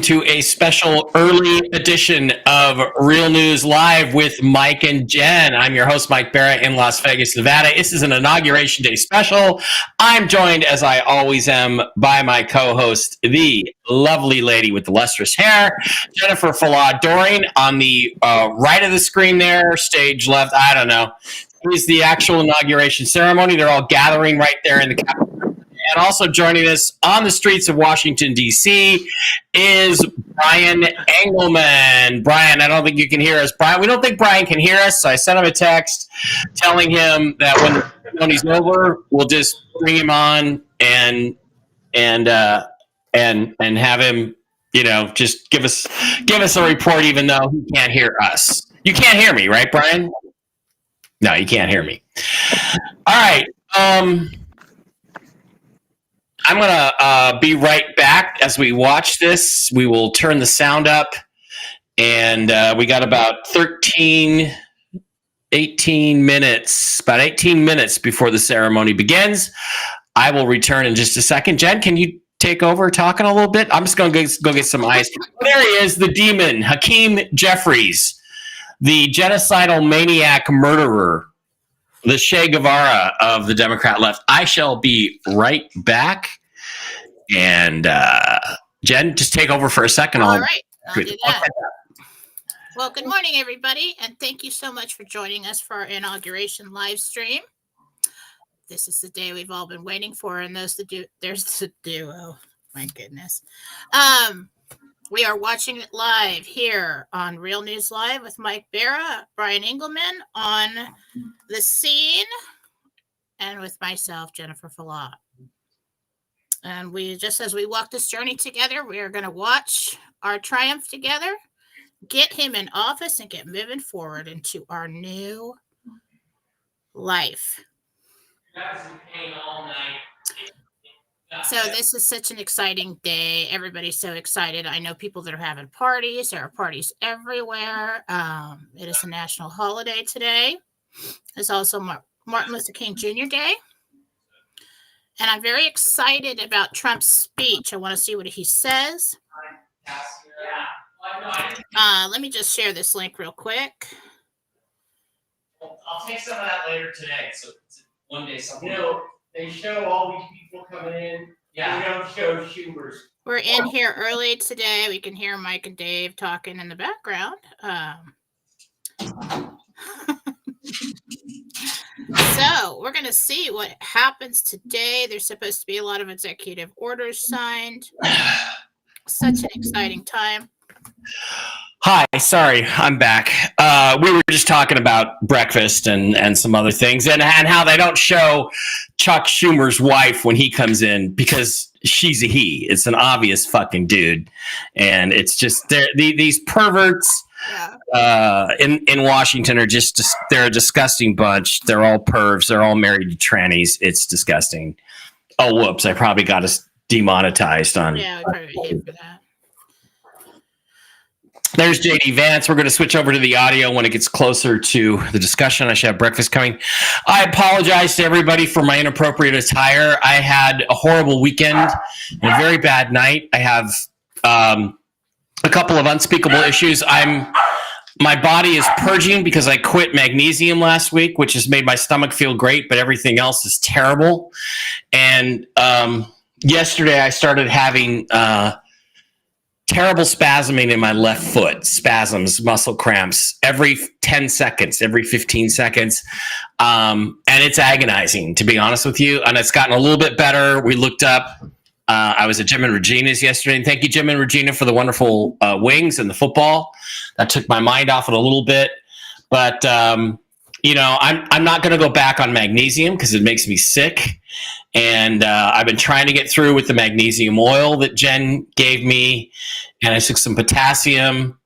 to a special early edition of Real News Live with Mike and Jen. I'm your host, Mike Barrett in Las Vegas, Nevada. This is an Inauguration Day Special. I'm joined, as I always am, by my co-host, the lovely lady with the lustrous hair, Jennifer Fallah-Doring, on the right of the screen there, stage left, I don't know. Is the actual inauguration ceremony. They're all gathering right there in the Capitol. And also joining us on the streets of Washington, D.C. is Brian Engelman. Brian, I don't think you can hear us. Brian, we don't think Brian can hear us, so I sent him a text telling him that when the ceremony's over, we'll just bring him on and have him, just give us a report, even though he can't hear us. You can't hear me, right, Brian? No, you can't hear me. All right. I'm going to be right back as we watch this. We will turn the sound up, and we got about 18 minutes before the ceremony begins. I will return in just a second. Jen, can you take over talking a little bit? I'm just going to go get some ice. There he is, the demon, Hakeem Jeffries, the genocidal maniac murderer, the Che Guevara of the Democrat left. I shall be right back. And Jen, just take over for a second. All right. I'll do that. Well, good morning, everybody. And thank you so much for joining us for our inauguration live stream. This is the day we've all been waiting for. And there's the duo. My goodness. We are watching it live here on Real News Live with Mike Barra, Brian Engelman on the scene, and with myself, Jennifer Fallah. And as we walk this journey together, we are going to watch our triumph together, get him in office, and get moving forward into our new life. So this is such an exciting day. Everybody's so excited. I know people that are having parties. There are parties everywhere. It is a national holiday today. It's also Martin Luther King Jr. Day. And I'm very excited about Trump's speech. I want to see what he says. Let me just share this link real quick. I'll take some of that later today. So one day something. They show all these people coming in. Yeah. They don't show Schumer's. We're in here early today. We can hear Mike and Dave talking in the background. So we're going to see what happens today. There's supposed to be a lot of executive orders signed. Such an exciting time. Hi, sorry, I'm back. We were just talking about breakfast and some other things and how they don't show Chuck Schumer's wife when he comes in because she's a he. It's an obvious fucking dude. And it's just these perverts in Washington are they're a disgusting bunch. They're all pervs. They're all married to trannies. It's disgusting. Oh, whoops. I probably got us demonetized on. Yeah, I probably hate for that. There's JD Vance. We're going to switch over to the audio when it gets closer to the discussion. I should have breakfast coming. I apologize to everybody for my inappropriate attire. I had a horrible weekend and a very bad night. I have a couple of unspeakable issues. My body is purging because I quit magnesium last week, which has made my stomach feel great, but everything else is terrible. And yesterday I started having terrible spasming in my left foot, spasms, muscle cramps every 10 seconds, every 15 seconds. And it's agonizing, to be honest with you. And it's gotten a little bit better. We looked up. I was at Jim and Regina's yesterday. And thank you, Jim and Regina, for the wonderful wings and the football. That took my mind off it a little bit. But, I'm not going to go back on magnesium because it makes me sick. And I've been trying to get through with the magnesium oil that Jen gave me. And I took some potassium.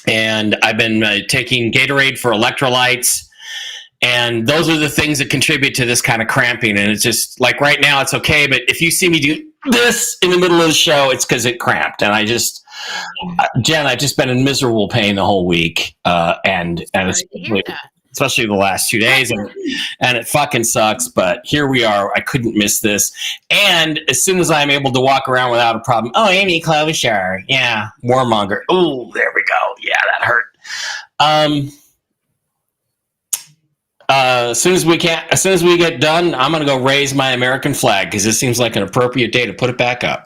And I've been taking Gatorade for electrolytes. And those are the things that contribute to this kind of cramping. And it's just like right now it's okay. But if you see me do this in the middle of the show, it's because it cramped. And Jen, I've just been in miserable pain the whole week. And especially the last 2 days, and it fucking sucks. But here we are. I couldn't miss this. And as soon as I'm able to walk around without a problem, oh, Amy Klobuchar, yeah, warmonger. Oh, there we go. Yeah, that hurt. As soon as we get done, I'm gonna go raise my American flag because this seems like an appropriate day to put it back up.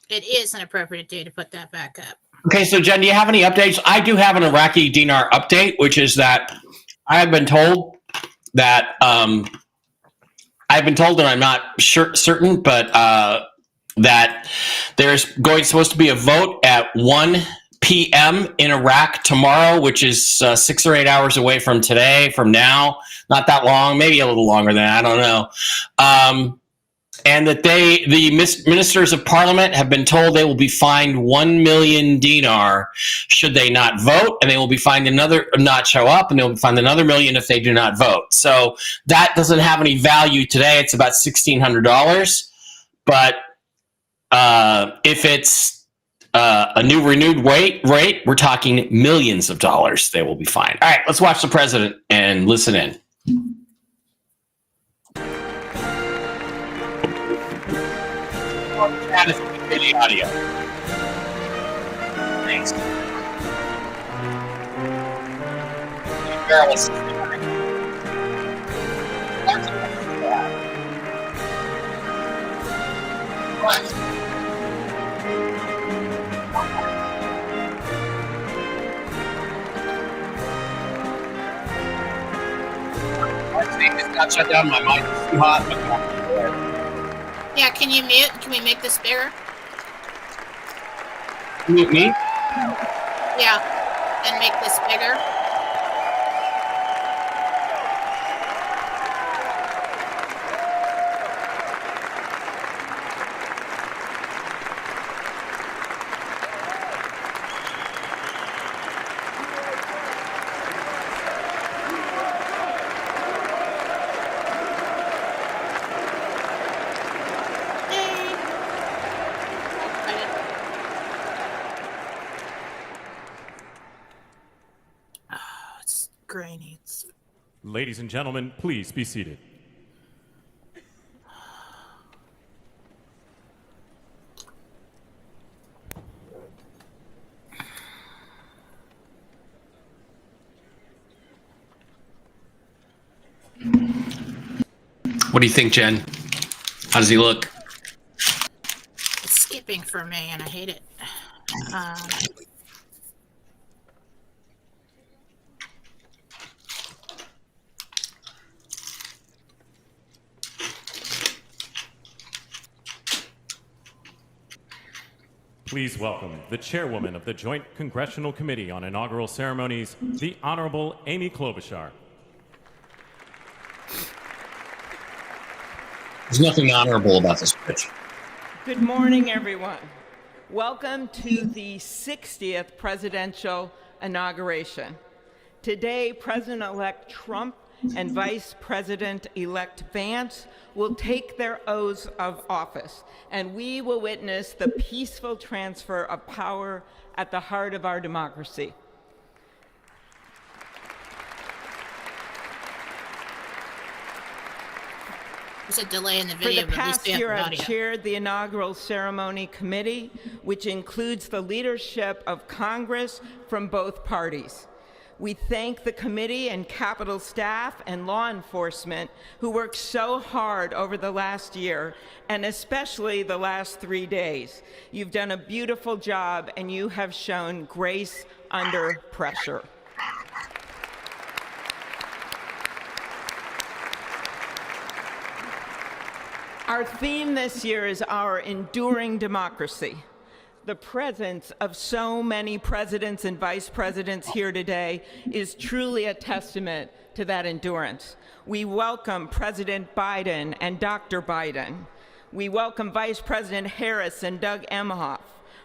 It is an appropriate day to put that back up. Okay, so Jen, do you have any updates? I do have an Iraqi dinar update, which is that I've been told that and I'm not certain, but that there's supposed to be a vote at 1 p.m. in Iraq tomorrow, which is 6 or 8 hours away from now. Not that long, maybe a little longer than that, I don't know. And that the ministers of parliament have been told they will be fined 1 million dinar should they not vote, and they will be fined not show up, and they will be fined another million if they do not vote. So that doesn't have any value today. It's about $1,600. But if it's a new renewed rate, we're talking millions of dollars they will be fined. All right, let's watch the president and listen in. The audio. Thanks. It's not shut down. My mic is too hot. Yeah, can you mute? Can we make this bigger? Mute me? Yeah, and make this bigger. Grainy. Ladies and gentlemen, please be seated. What do you think, Jen? How does he look? It's skipping for me, and I hate it. Please welcome the chairwoman of the Joint Congressional Committee on Inaugural Ceremonies, the Honorable Amy Klobuchar. There's nothing honorable about this pitch. Good morning, everyone. Welcome to the 60th presidential inauguration. Today, President-elect Trump and Vice President-elect Vance will take their oaths of office, and we will witness the peaceful transfer of power at the heart of our democracy. There's a delay in the For video. the past year, I've chaired the inaugural ceremony committee, which includes the leadership of Congress from both parties. We thank the committee and Capitol staff and law enforcement who worked so hard over the last year, and especially the last 3 days. You've done a beautiful job, and you have shown grace under pressure. Our theme this year is our enduring democracy. The presence of so many presidents and vice presidents here today is truly a testament to that endurance. We welcome President Biden and Dr. Biden. We welcome Vice President Harris and Doug Emhoff,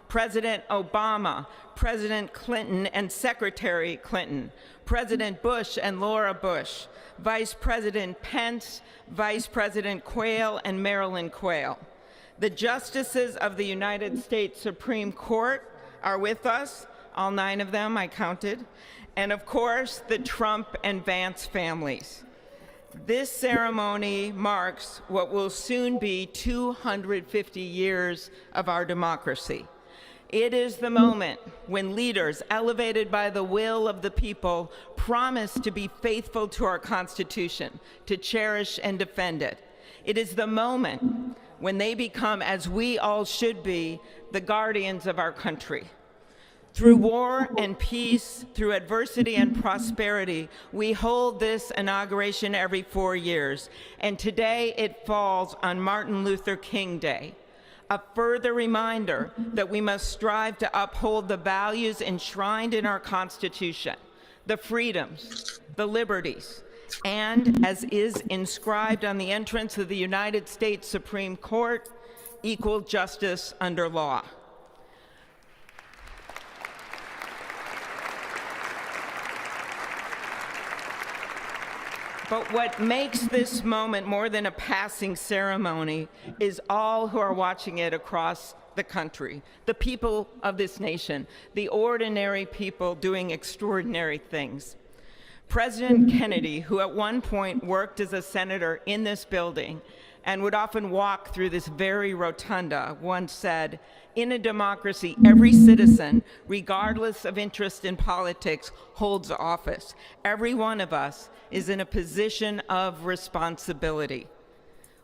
President Obama, President Clinton and Secretary Clinton, President Bush and Laura Bush, Vice President Pence, Vice President Quayle and Marilyn Quayle. The justices of the United States Supreme Court are with us. all 9 of them I counted, and of course, the Trump and Vance families. This ceremony marks what will soon be 250 years of our democracy. It is the moment when leaders, elevated by the will of the people, promise to be faithful to our Constitution, to cherish and defend it. It is the moment when they become, as we all should be, the guardians of our country. Through war and peace, through adversity and prosperity, we hold this inauguration every 4 years, and today it falls on Martin Luther King Day, a further reminder that we must strive to uphold the values enshrined in our Constitution, the freedoms, the liberties, and, as is inscribed on the entrance of the United States Supreme Court, equal justice under law. But what makes this moment more than a passing ceremony is all who are watching it across the country, the people of this nation, the ordinary people doing extraordinary things. President Kennedy, who at one point worked as a senator in this building and would often walk through this very rotunda, once said, "In a democracy, every citizen, regardless of interest in politics, holds office. Every one of us is in a position of responsibility."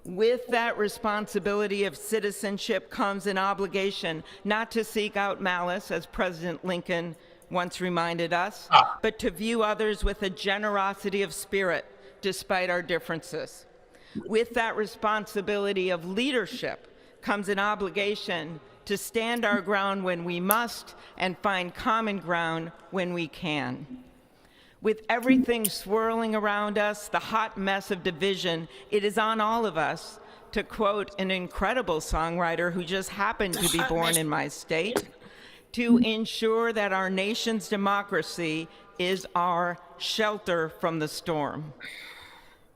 With that responsibility of citizenship comes an obligation not to seek out malice, as President Lincoln once reminded us, but to view others with a generosity of spirit, despite our differences. With that responsibility of leadership comes an obligation to stand our ground when we must and find common ground when we can. With everything swirling around us, the hot mess of division, it is on all of us, to quote an incredible songwriter who just happened to be born in my state, to ensure that our nation's democracy is our shelter from the storm.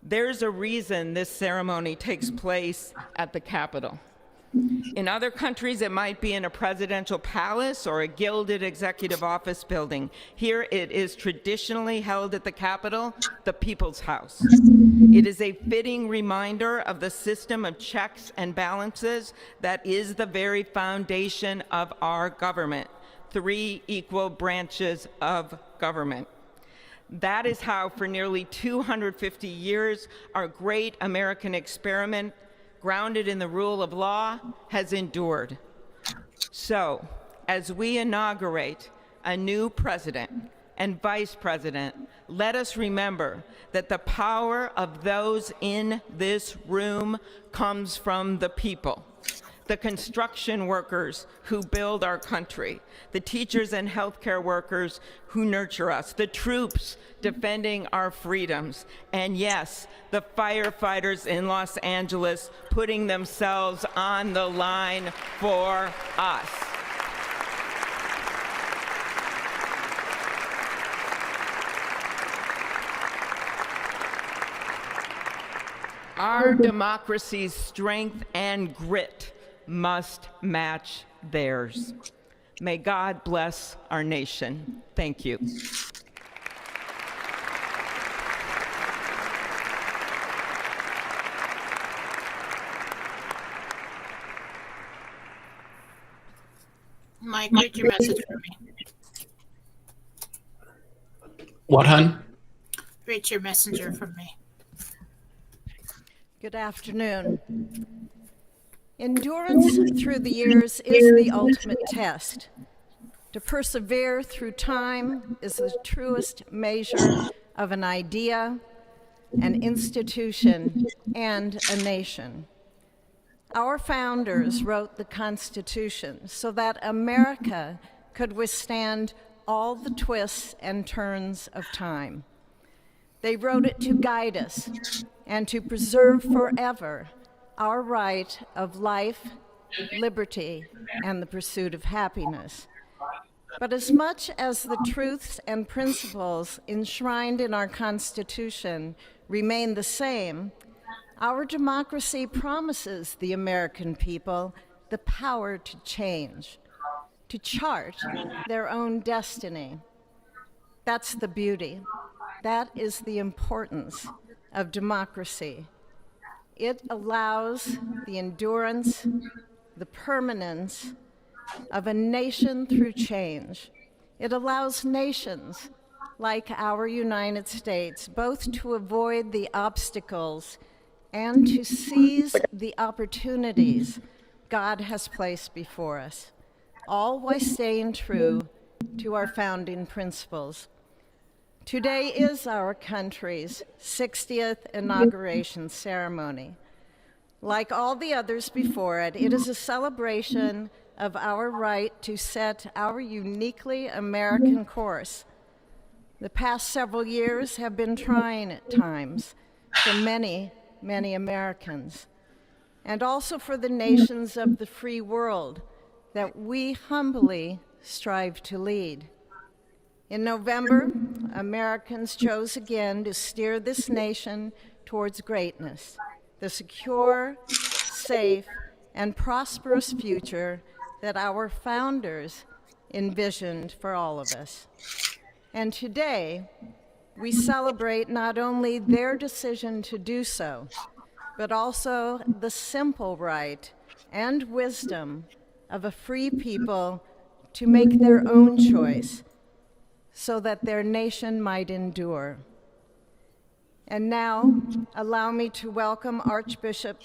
There's a reason this ceremony takes place at the Capitol. In other countries, it might be in a presidential palace or a gilded executive office building. Here, it is traditionally held at the Capitol, the People's House. It is a fitting reminder of the system of checks and balances that is the very foundation of our government, 3 equal branches of government. That is how, for nearly 250 years, our great American experiment, grounded in the rule of law, has endured. So, as we inaugurate a new president and vice president, let us remember that the power of those in this room comes from the people. The construction workers who build our country, the teachers and healthcare workers who nurture us, the troops defending our freedoms, and yes, the firefighters in Los Angeles putting themselves on the line for us. Our democracy's strength and grit must match theirs. May God bless our nation. Thank you. Mike, read your message for me. What, hun? Read your messenger from me. Good afternoon. Endurance through the years is the ultimate test. To persevere through time is the truest measure of an idea, an institution, and a nation. Our founders wrote the Constitution so that America could withstand all the twists and turns of time. They wrote it to guide us and to preserve forever our right of life, liberty, and the pursuit of happiness. But as much as the truths and principles enshrined in our Constitution remain the same, our democracy promises the American people the power to change. to chart their own destiny. That's the beauty. That is the importance of democracy. It allows the endurance, the permanence of a nation through change. It allows nations like our United States both to avoid the obstacles and to seize the opportunities God has placed before us, all while staying true to our founding principles. Today is our country's 60th inauguration ceremony. Like all the others before it, it is a celebration of our right to set our uniquely American course. The past several years have been trying at times for many, many Americans, and also for the nations of the free world that we humbly strive to lead. In November, Americans chose again to steer this nation towards greatness, the secure, safe, and prosperous future that our founders envisioned for all of us. And today, we celebrate not only their decision to do so, but also the simple right and wisdom of a free people to make their own choice so that their nation might endure. And now, allow me to welcome Archbishop